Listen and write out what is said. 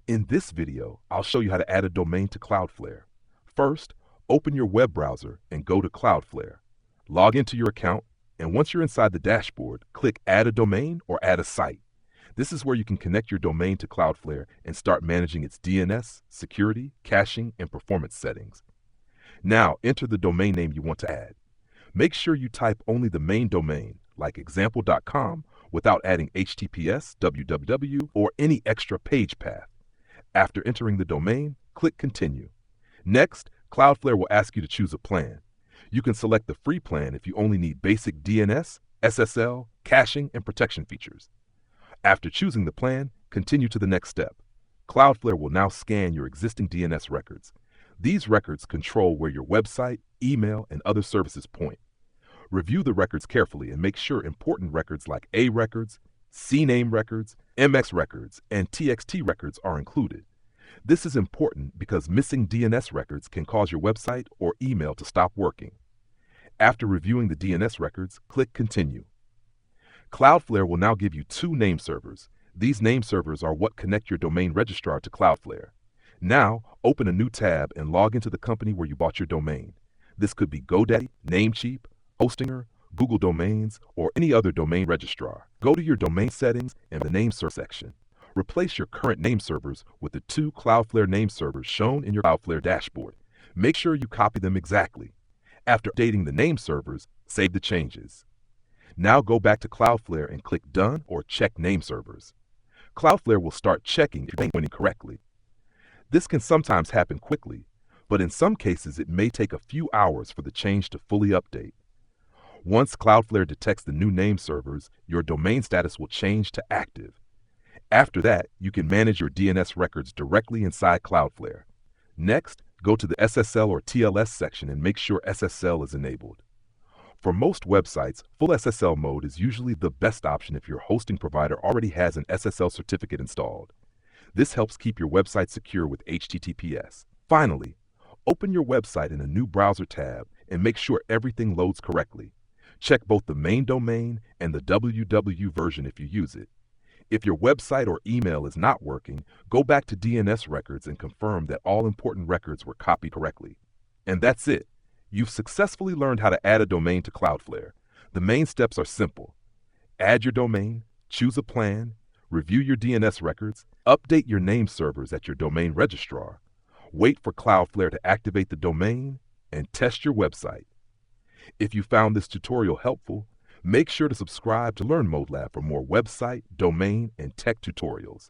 In this video, I'll show you how to add a domain to Cloudflare. First, open your web browser and go to Cloudflare. Log into your account, and once you're inside the dashboard, click Add a Domain or Add a Site. This is where you can connect your domain to Cloudflare and start managing its DNS, security, caching, and performance settings. Now, enter the domain name you want to add. Make sure you type only the main domain, like example.com, without adding HTTPS, www, or any extra page path. After entering the domain, click Continue. Next, Cloudflare will ask you to choose a plan. You can select the free plan if you only need basic DNS, SSL, caching, and protection features. After choosing the plan, continue to the next step. Cloudflare will now scan your existing DNS records. These records control where your website, email, and other services point. Review the records carefully and make sure important records like A records, CNAME records, MX records, and TXT records are included. This is important because missing DNS records can cause your website or email to stop working. After reviewing the DNS records, click Continue. Cloudflare will now give you 2 name servers. These name servers are what connect your domain registrar to Cloudflare. Now, open a new tab and log into the company where you bought your domain. This could be GoDaddy, Namecheap, Hostinger, Google Domains, or any other domain registrar. Go to your domain settings and the nameserver section. Replace your current name servers with the 2 Cloudflare name servers shown in your Cloudflare dashboard. Make sure you copy them exactly. After updating the name servers, save the changes. Now go back to Cloudflare and click Done or Check Name Servers. Cloudflare will start checking if you're pointing correctly. This can sometimes happen quickly, but in some cases it may take a few hours for the change to fully update. Once Cloudflare detects the new name servers, your domain status will change to active. After that, you can manage your DNS records directly inside Cloudflare. Next, go to the SSL or TLS section and make sure SSL is enabled. For most websites, full SSL mode is usually the best option if your hosting provider already has an SSL certificate installed. This helps keep your website secure with HTTPS. Finally, open your website in a new browser tab and make sure everything loads correctly. Check both the main domain and the www version if you use it. If your website or email is not working, go back to DNS records and confirm that all important records were copied correctly. And that's it. You've successfully learned how to add a domain to Cloudflare. The main steps are simple. Add your domain, choose a plan, review your DNS records, update your name servers at your domain registrar, wait for Cloudflare to activate the domain, and test your website. If you found this tutorial helpful, make sure to subscribe to Learn ModeLab for more website, domain, and tech tutorials.